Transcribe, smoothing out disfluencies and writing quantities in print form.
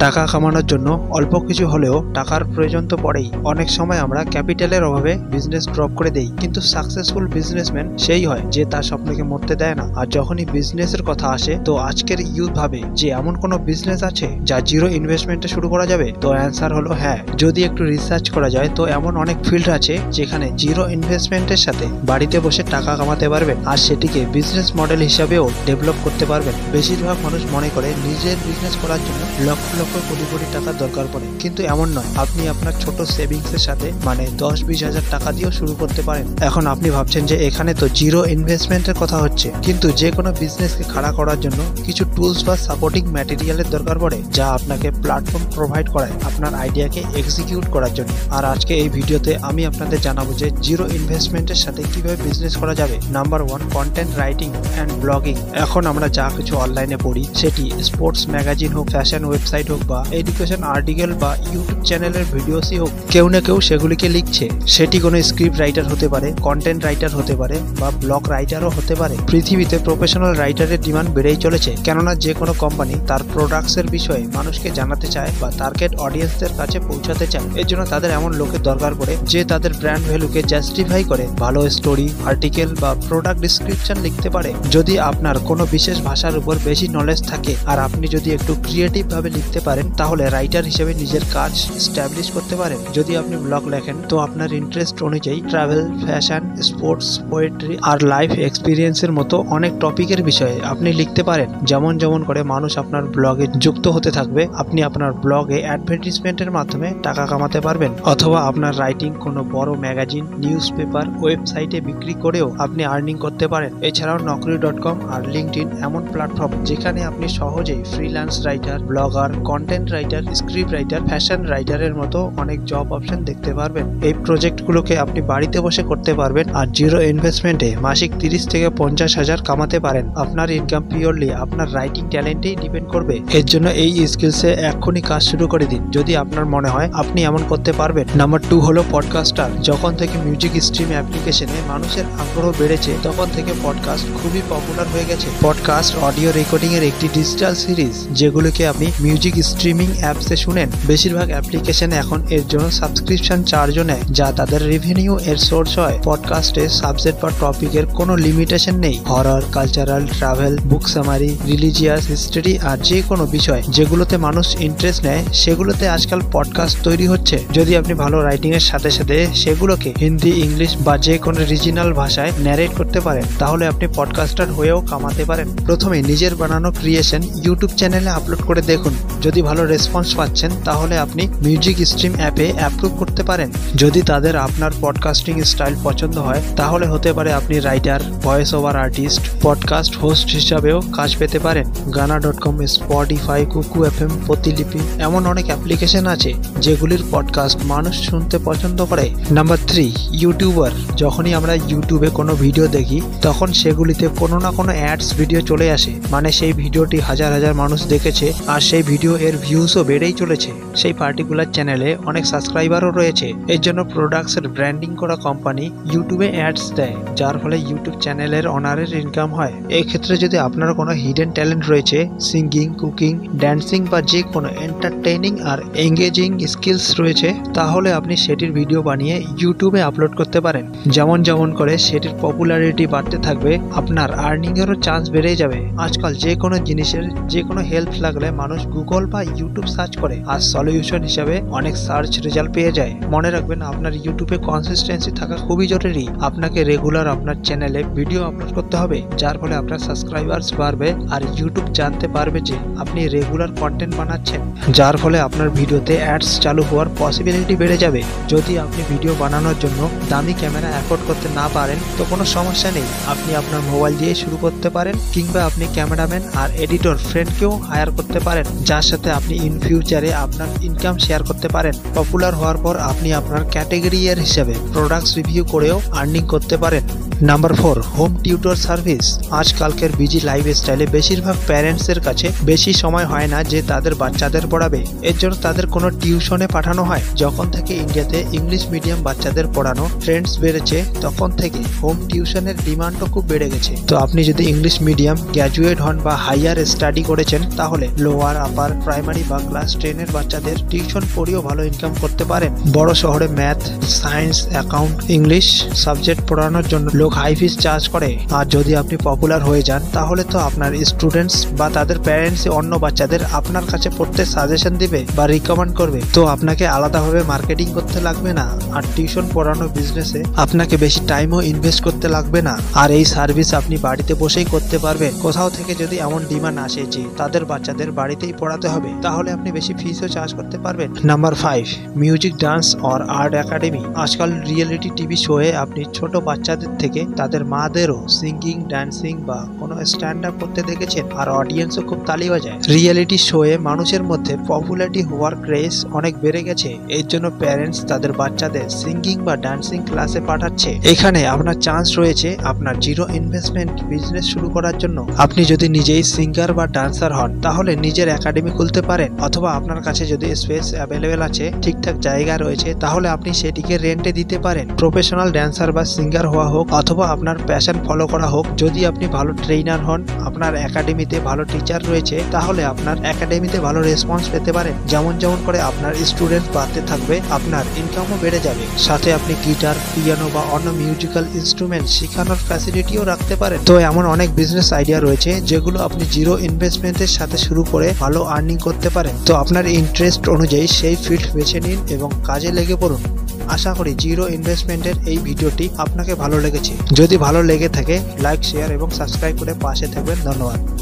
টাকা কামানোর জন্য অল্প কিছু হলেও টাকার প্রয়োজন তো পড়েই। অনেক সময় আমরা ক্যাপিটালের অভাবে বিজনেস ড্রপ করে দেই, কিন্তু সাকসেসফুল বিজনেসম্যান সেই হয় যে তার স্বপ্নকে মরতে দেয় না। আর যখনই বিজনেসের কথা আসে তো আজকের ইউথ ভাবে যে এমন কোনো বিজনেস আছে যা জিরো ইনভেস্টমেন্টে শুরু করা যাবে। তো অ্যান্সার হলো হ্যাঁ। যদি একটু রিসার্চ করা যায় তো এমন অনেক ফিল্ড আছে যেখানে জিরো ইনভেস্টমেন্টের সাথে বাড়িতে বসে টাকা কামাতে পারবেন আর সেটিকে বিজনেস মডেল হিসাবেও ডেভেলপ করতে পারবেন। বেশিরভাগ মানুষ মনে করে নিজের বিজনেস করার জন্য লক্ষ লক্ষ কোটি কোটি টাকা দরকার পড়ে, কিন্তু এমন নয়। আপনি আপনার ছোট সেভিংস এর সাথে মানে 10-20 হাজার টাকা দিয়েও শুরু করতে পারেন। এখন আপনি ভাবছেন যে এখানে তো জিরো ইনভেস্টমেন্টের কথা হচ্ছে, কিন্তু যে কোনো বিজনেসকে খাড়া করার জন্য কিছু টুলস বা সাপোর্টিং ম্যাটেরিয়ালের দরকার পড়ে যা আপনাকে প্ল্যাটফর্ম প্রোভাইড করায় আপনার আইডিয়াকে এক্সিকিউট করার জন্য। আর আজকে এই ভিডিওতে আমি আপনাদের জানাবো যে জিরো ইনভেস্টমেন্টের সাথে কিভাবে বিজনেস করা যাবে। Number 1, content writing and blogging. এখন আমরা যা কিছু অনলাইনে পড়ি, সেটি স্পোর্টস ম্যাগাজিন হোক, ফ্যাশন ওয়েবসাইট হোক বা এডুকেশন আর্টিকেল বা ইউটিউব চ্যানেলের ভিডিওসই হোক, কেউ না কেউ সেগুলিকে লিখছে। সেটি কোনো স্ক্রিপ্ট রাইটার হতে পারে, কন্টেন্ট রাইটার হতে পারে বা ব্লগ রাইটারও হতে পারে। পৃথিবীতে প্রফেশনাল রাইটারের ডিমান্ড বেড়েই চলেছে, কেননা যে কোনো কোম্পানি তার প্রোডাক্টস এর বিষয়ে মানুষকে জানাতে চায় বা টার্গেট অডিয়েন্সদের কাছে পৌঁছাতে চায়। এর জন্য তাদের এমন লোকের দরকার পড়ে যে তাদের ব্র্যান্ড ভ্যালুকে জাস্টিফাই করে ভালো স্টোরি, আর্টিকেল বা প্রোডাক্ট ডিসক্রিপশন লিখতে পারে। যদি আপনার কোনো বিশেষ ভাষার উপর বেশি নলেজ থাকে আর আপনি যদি একটু ক্রিয়েটিভ ভাবে লিখতে পারেন তাহলে রাইটার হিসেবে নিজের কাজ এস্টাবলিশ করতে পারেন। যদি আপনি ব্লগ লেখেন তো আপনার ইন্টারেস্ট অনুযায়ী ট্রাভেল, ফ্যাশন, স্পোর্টস, পোয়েট্রি আর লাইফ এক্সপিরিয়েন্সের মতো অনেক টপিকের বিষয়ে আপনি লিখতে পারেন। যেমন যেমন করে মানুষ আপনার ব্লগে যুক্ত হতে থাকবে, আপনি আপনার ব্লগে অ্যাডভার্টাইজমেন্টের মাধ্যমে টাকা কামাতে পারবেন। অথবা আপনার রাইটিং কোনো বড় ম্যাগাজিন, নিউজ পেপার, ওয়েবসাইটে বিক্রি করেও আপনি আর্নিং করতে পারেন। এছাড়াও naukri.com আর লিঙ্কডইন এমন প্ল্যাটফর্ম যেখানে আপনি সহজেই freelance writer, blogger, content writer, script writer, fashion রাইটারের মতো অনেক জব অপশন দেখতে পারবেন। এই প্রজেক্টগুলোকে আপনি বাড়িতে বসে করতে পারবেন আর জিরো ইনভেস্টমেন্টে মাসিক 30 থেকে 50 হাজার কামাতে পারেন। আপনার ইনকাম পিওরলি আপনার রাইটিং ট্যালেন্টেই ডিপেন্ড করবে। এর জন্য এই স্কিলসে এক্ষুনি কাজ শুরু করে দিন যদি আপনার মনে হয় আপনি এমন করতে পারবেন। নাম্বার 2 হলো পডকাস্টার। যখন থেকে মিউজিক স্ট্রিম অ্যাপ্লিকেশনে মানুষের আগ্রহ বেড়েছে তখন থেকে পডকাস্ট খুবই পপুলার হয়ে গেছে। পডকাস্ট অডিও রেকর্ডিং এর একটি ডিজিটাল সিরিজ যেগুলোকে আপনি মিউজিক স্ট্রিমিং অ্যাপসে শুনেন। বেশিরভাগ অ্যাপ্লিকেশনে এখন এর জন্য সাবস্ক্রিপশন চার্জও নেয় যা তাদের রেভিনিউ এর সোর্স হয়। পডকাস্টে সাবজেক্ট বা টপিকের কোনো লিমিটেশন নেই। Horror, cultural, travel, book summary, religious, history আর যে কোনো বিষয় যেগুলোতে মানুষ ইন্টারেস্ট নেয় সেগুলোতে আজকাল পডকাস্ট তৈরি হচ্ছে। যদি আপনি ভালো রাইটিং এর সাথে সাথে সেগুলোকে হিন্দি, ইংলিশ বা যে কোনো রিজিনাল ভাষায় ন্যারেট করতে পারেন তাহলে আপনি পডকাস্টার হয়েও কামাতে পারেন। প্রথমে নিজের বানানো ক্রিয়েশন ইউটিউব চ্যানেলে আপলোড করে দেখুন। যদি ভালো রেসপন্স পাচ্ছেন তাহলে আপনি মিউজিক স্ট্রিম অ্যাপে অ্যাপ্রুভ করতে পারেন। যদি তাদের আপনার পডকাস্টিং স্টাইল পছন্দ হয় তাহলে হতে পারে আপনি writer, voice over artist, podcast host হিসাবেও কাজ পেতে পারেন। গানা.com, স্পটিফাই, কুকু এফএম, প্রতিলিপি এমন অনেক অ্যাপ্লিকেশন আছে যেগুলির পডকাস্ট মানুষ শুনতে পছন্দ করে। Number 3, YouTuber. যখনই আমরা ইউটিউবে কোনো ভিডিও দেখি তখন সেগুলিতে কোনো না কোনো অ্যাডস ভিডিও চলে আসে, মানে সেই ভিডিওটি হাজার হাজার মানুষ দেখেছে আর সেই ভিডিও এর ভিউসও বেড়েই চলেছে। সেই পার্টিকুলার চ্যানেলে অনেক সাবস্ক্রাইবারও রয়েছে। এর জন্য প্রোডাক্টসের ব্র্যান্ডিং করা কোম্পানি ইউটিউবে অ্যাডস দেয়, যার ফলে ইউটিউব চ্যানেলের ওনারের ইনকাম হয়। এই ক্ষেত্রে যদি আপনার কোনো হিডেন ট্যালেন্ট রয়েছে, সিঙ্গিং, কুকিং, ড্যান্সিং বা যে কোনো এন্টারটেইনিং আর এঙ্গেজিং স্কিলস রয়েছে তাহলে আপনি সেটির ভিডিও বানিয়ে ইউটিউবে আপলোড করতে পারেন। যেমন যেমন করে সেটির পপুলারিটি বাড়তে থাকবে আপনার আর্নিং এরও চান্স বেড়ে যাবে। আজকাল যে কোনো জিনিসের যে কোনো হেল্প লাগলে মানুষ গুগল বা ইউটিউব সার্চ করে আর সলিউশন হিসাবে অনেক সার্চ রেজাল্ট পেয়ে যায়। মনে রাখবেন আপনার ইউটিউবে কনসিস্টেন্সি থাকা খুবই জরুরি। আপনাকে রেগুলার আপনার চ্যানেলে ভিডিও আপলোড করতে হবে, যার ফলে আপনার সাবস্ক্রাইবার্স বাড়বে আর ইউটিউব জানতে পারবে যে আপনি রেগুলার কন্টেন্ট বানাচ্ছেন, যার ফলে আপনার ভিডিওতে অ্যাডস চালু হওয়ার পসিবিলিটি বেড়ে যাবে। যদি আপনি ভিডিও বানানোর জন্য দামি ক্যামেরা অ্যাফোর্ড করতে না পারেন তো কোনো সমস্যা নেই, আপনি আপনার মোবাইল দিয়ে শুরু করতে পারেন, কিংবা আপনি ক্যামেরাম্যান আর এডিটর ফ্রেন্ডকেও হায়ার করতে পারেন যার সাথে আপনি ইন ফিউচারে আপনার ইনকাম শেয়ার করতে পারেন। পপুলার হওয়ার পর আপনি আপনার ক্যাটেগরি এর হিসেবে প্রোডাক্টস রিভিউ করেও আর্নিং করতে পারেন। Number 4, home tutor service. আজকালকের বিজি লাইফ স্টাইলে বেশিরভাগ প্যারেন্টসের কাছে বেশি সময় হয় না যে তাদের বাচ্চাদের পড়াবে। এর জন্য তাদের কোনো টিউশনে পাঠানো হয়। যখন থেকে ইন্ডিয়াতে ইংলিশ মিডিয়াম বাচ্চাদের পড়ানো ট্রেন্ডস বেড়েছে, তখন থেকে হোম টিউশনের ডিমান্ডও খুব বেড়ে গেছে। তো আপনি যদি ইংলিশ মিডিয়াম গ্র্যাজুয়েট হন বা হাইয়ার স্টাডি করেছেন, তাহলে লোয়ার, আপার, প্রাইমারি বা ক্লাস 10 এর বাচ্চাদের টিউশন পড়িয়েও ভালো ইনকাম করতে পারেন। বড় শহরে math, science, account, English subject পড়ানোর জন্য লোক হাই ফিস চার্জ করে। আর যদি আপনি পপুলার হয়ে যান, তাহলে তো আপনার স্টুডেন্টস বা তাদের প্যারেন্টস অন্য বাচ্চাদের আপনার কাছে পড়তে সাজেশন দিবে বা রিকমেন্ড করবে। তো আপনাকে আলাদাভাবে মার্কেটিং করতে লাগবে না। আর টিউশন পড়ানোর বিজনেসে আপনাকে বেশি টাইমও ইনভেস্ট করতে লাগবে না। আর এই সার্ভিস আপনি বাড়িতে বসেই করতে পারবেন। কোথাও থেকে যদি এমন ডিমান্ড আসে যে তাদের বাচ্চাদের বাড়িতেই পড়াতে হবে, তাহলে আপনি বেশি ফিসও চার্জ করতে পারবেন। Number 5, music, dance or art academy. আজকাল রিয়েলিটি টিভি শোয়ে আপনি ছোট বাচ্চাদের থেকে তাদের মাদেরও সিঙ্গিং, ডান্সিং বা কোনো স্ট্যান্ড আপ করতে দেখেছেন, আর অডিয়েন্সও খুব তালি বাজায়। রিয়েলিটি শোয়ে মানুষের মধ্যে পপুলারিটি হওয়ার ক্রেজ অনেক বেড়ে গেছে। এর জন্য প্যারেন্টস তাদের বাচ্চাদের সিঙ্গিং বা ডান্সিং ক্লাসে পাঠাচ্ছে। এখানে আপনার চান্স রয়েছে আপনার জিরো ইনভেস্টমেন্ট বিজনেস শুরু করার জন্য। আপনি যদি নিজেই সিঙ্গার বা ডান্সার হন, তাহলে নিজের একাডেমি খুলতে পারেন, অথবা আপনার কাছে যদি স্পেস অ্যাভেলেবেল আছে, ঠিকঠাক জায়গা রয়েছে, তাহলে আপনি সেটিকে রেন্টে দিতে পারেন। প্রফেশনাল ডান্সার বা সিঙ্গার হওয়া হোক, অথবা আপনার প্যাশন ফলো করা হোক, যদি আপনি ভালো ট্রেইনার হন, আপনার একাডেমিতে ভালো টিচার রয়েছে, তাহলে আপনার একাডেমিতে ভালো রেসপন্স পেতে পারেন। যেমন যেমন করে আপনার স্টুডেন্ট বাড়তে থাকবে, আপনার ইনকামও বেড়ে যাবে। সাথে আপনি গিটার, পিয়ানো বা অন্য মিউজিক্যাল ইনস্ট্রুমেন্ট শেখানোর ফ্যাসিলিটিও রাখতে পারেন। তো এমন অনেক বিজনেস আইডিয়া রয়েছে যেগুলো আপনি জিরো ইনভেস্টমেন্টের সাথে শুরু করে ভালো আর্নিং করতে পারেন। তো আপনার ইন্টারেস্ট অনুযায়ী সেই ফিল্ড বেছে নিন এবং কাজে লেগে পড়ুন। আশা করি জিরো ইনভেস্টমেন্টের এই ভিডিওটি আপনাকে ভালো লেগেছে। যদি ভালো লেগে থাকে, লাইক, শেয়ার এবং সাবস্ক্রাইব করে পাশে থাকবেন। ধন্যবাদ।